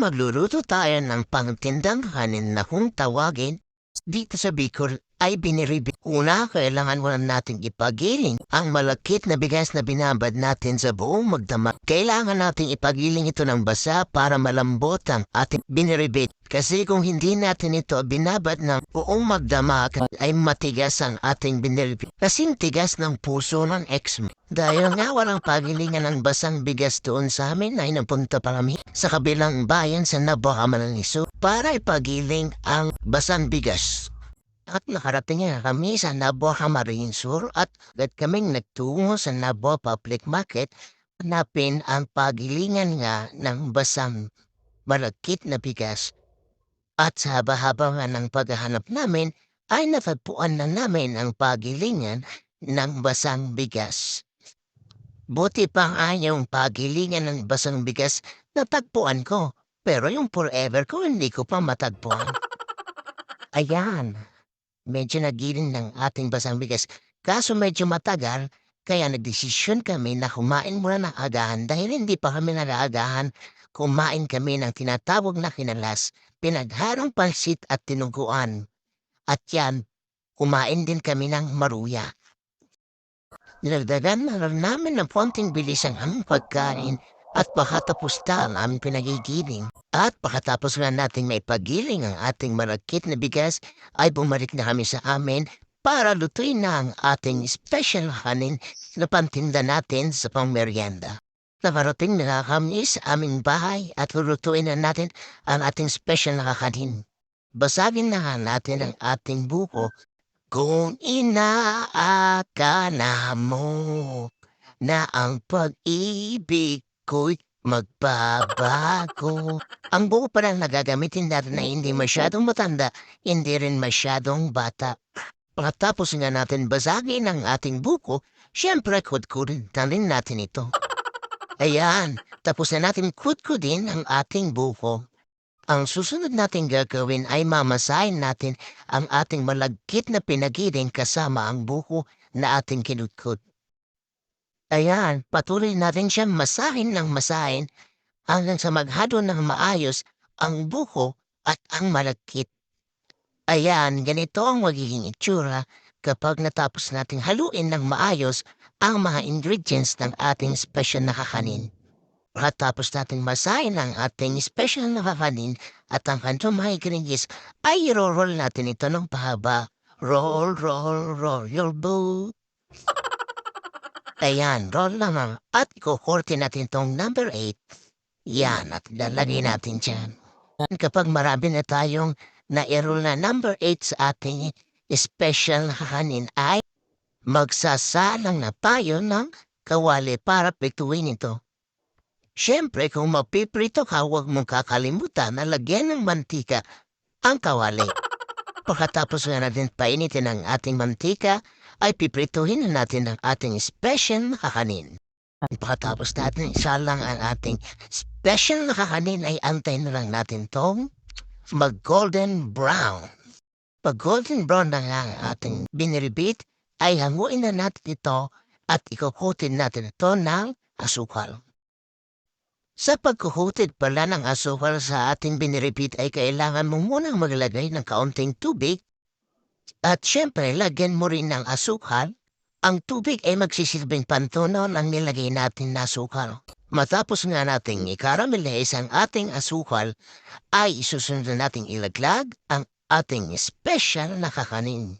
magluluto tayo ng pangtindang kanin na kung tawagin dito sa Bicol ay biniribi. Una, kailangan muna nating ipagiling ang malakit na bigas na binabad natin sa buong magdamag. Kailangan nating ipagiling ito ng basa para malambot ang ating biniribit. Kasi kung hindi natin ito binabad ng buong magdamag ay matigas ang ating biniribit. Kasing tigas ng puso ng ex mo. Dahil nga walang pagilingan ng basang bigas doon sa amin ay napunta pa kami sa kabilang bayan sa Nabocamalaniso para ipagiling ang basang bigas. At nakarating nga kami sa Naboca Marine Sur at agad kaming nagtungo sa Nabo Public Market hanapin ang pagilingan nga ng basang malagkit na bigas. At sa haba-haba nga ng paghahanap namin ay natagpuan na namin ang pagilingan ng basang bigas. Buti pa nga yung pagilingan ng basang bigas natagpuan ko, pero yung forever ko hindi ko pa matagpuan. Ayan. Medyo nagiling ng ating basang bigas. Kaso medyo matagal, kaya nagdesisyon kami na kumain muna ng agahan dahil hindi pa kami nag-aagahan. Kumain kami ng tinatawag na kinalas, pinagharong pansit at tinuguan. At yan, kumain din kami ng maruya. Nilagdagan na lang namin ng konting bilis ang aming pagkain at pakatapos na ang aming pinagigiling. At pakatapos nga nating maipagiling ang ating malagkit na bigas, ay bumalik na kami sa amin para lutuin na ang ating special kanin na pantinda natin sa pangmeryenda. Nakarating na kami sa aming bahay at lulutuin na natin ang ating special na kanin. Basagin na nga natin ang ating buko kung inaakala mo na ang pag-ibig ko'y magbabago. Ang buko pa lang nagagamitin natin na hindi masyadong matanda, hindi rin masyadong bata. Pagkatapos nga natin basagin ang ating buko, syempre kudkudin na rin natin ito. Ayan, tapos na natin kudkudin ang ating buko. Ang susunod nating gagawin ay mamasahin natin ang ating malagkit na pinagiling kasama ang buko na ating kinudkod. Ayan, patuloy natin siyang masahin ng masahin hanggang sa maghalo ng maayos ang buko at ang malagkit. Ayan, ganito ang magiging itsura kapag natapos nating haluin ng maayos ang mga ingredients ng ating special na kakanin. Pagkatapos nating masahin ang ating special na kakanin at ang kanyang mga ingredients ay i-roll natin ito ng pahaba. Roll, roll, roll your boat. Ayan, roll naman. At kukurti natin tong number 8. Yan, at lalagay natin dyan. Kapag marami na tayong na-roll na number 8 sa ating special na kakanin ay magsasalang na tayo ng kawali para pituin ito. Siyempre, kung mapiprito ka, huwag mong kakalimutan na lagyan ng mantika ang kawali. Pagkatapos nga natin painitin ang ating mantika, ay piprituhin na natin ang ating special na kakanin. Pagkatapos natin isalang ang ating special na kakanin ay antayin na lang natin tong mag-golden brown. Pag golden brown na nga ang ating biniribit, ay hanguin na natin ito at ikukutin natin ito ng asukal. Sa pagkuhutid pala ng asukal sa ating biniripit ay kailangan mo munang maglagay ng kaunting tubig at syempre lagyan mo rin ng asukal. Ang tubig ay magsisilbing pantunaw ng nilagay natin na asukal. Matapos nga nating i-caramelize ang ating asukal ay isusunod nating ilaglag ang ating special na kakanin.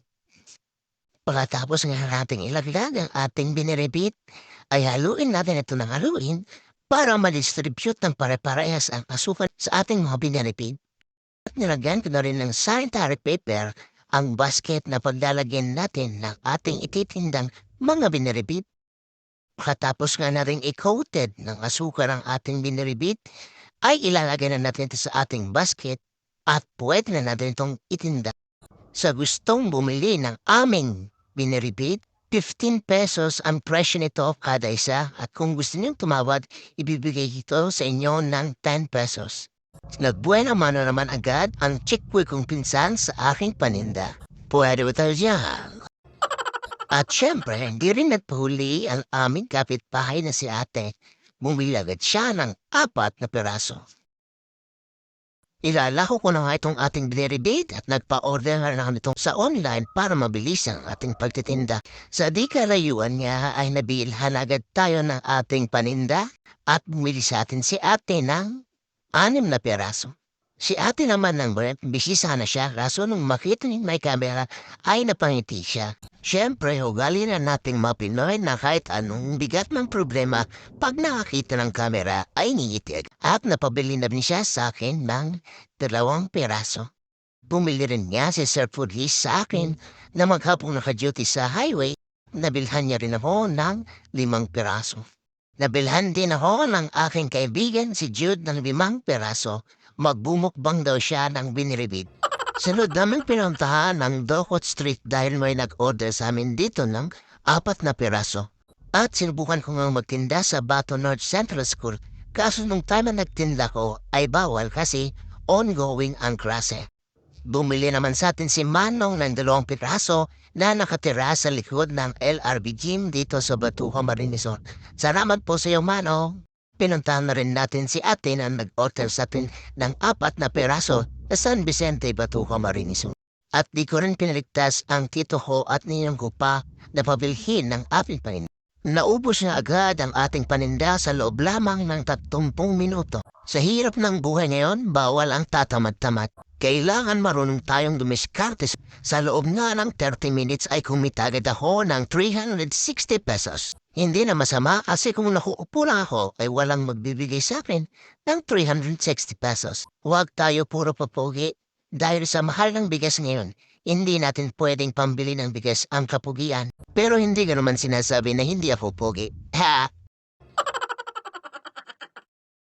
Pagkatapos nga nating ilaglag ang ating biniripit ay haluin natin ito ng haluin para ma-distribute ng pare-parehas ang asukal sa ating mga biniripid. At nilagyan ko na rin ng sanitary paper ang basket na paglalagyan natin ng ating ititindang mga biniripid. Pagkatapos nga na rin i-coated ng asukal ang ating biniripid, ay ilalagay na natin ito sa ating basket at pwede na natin itong itinda. Sa gustong bumili ng aming biniripid, 15 pesos ang presyo nito kada isa at kung gusto niyong tumawad, ibibigay ito sa inyo ng 10 pesos. Nagbuena mano naman agad ang chikwi kong pinsan sa aking paninda. Pwede ba tayo dyan? At syempre, hindi rin nagpahuli ang aming kapitbahay na si ate. Bumili agad siya ng 4 na piraso. Ilalako ko na nga itong ating biniribid at nagpa-order na lang nito sa online para mabilis ang ating pagtitinda. Sa di karayuan niya ay nabilhan agad tayo ng ating paninda at bumili sa atin si ate ng 6 na piraso. Si ate naman ng brand, bisisa na siya kaso nung makita niya may camera ay napangiti siya. Siyempre, ugali na nating mga Pinoy na kahit anong bigat ng problema pag nakakita ng camera ay ngigitig. At napabili na rin siya sa akin ng 2 piraso. Bumili rin niya si Sir Foodie sa akin na maghapong naka-duty sa highway. Nabilhan niya rin ako ng 5 piraso. Nabilhan din ako ng aking kaibigan si Jude ng 5 piraso. Magbumukbang daw siya ng biniribid. Sunod namin pinuntahan ng Dokot Street dahil may nag-order sa amin dito ng 4 na piraso. At sinubukan ko nga magtinda sa Bato North Central School. Kaso nung time na nagtinda ko ay bawal kasi ongoing ang klase. Bumili naman sa atin si Manong ng 2 piraso na nakatira sa likod ng LRB Gym dito sa Batuha Marinesor. Salamat po sa iyo, Manong. Pinuntahan na rin natin si ate na nag-order sa atin ng 4 na piraso sa San Vicente, Batuha Marinesor. At di ko rin pinaligtas ang tito ko at ninong ko pa na pabilhin ng ating paninda. Naubos na agad ang ating paninda sa loob lamang ng 30 minuto. Sa hirap ng buhay ngayon, bawal ang tatamad-tamad. Kailangan marunong tayong dumiskarte. Sa loob nga ng 30 minutes ay kumita agad ako ng 360 pesos. Hindi na masama kasi kung nakuupo lang ako ay walang magbibigay sa akin ng 360 pesos. Huwag tayo puro papogi dahil sa mahal ng bigas ngayon. Hindi natin pwedeng pambili ng bigas ang kapugian. Pero hindi ka naman sinasabi na hindi ako pogi. Ha!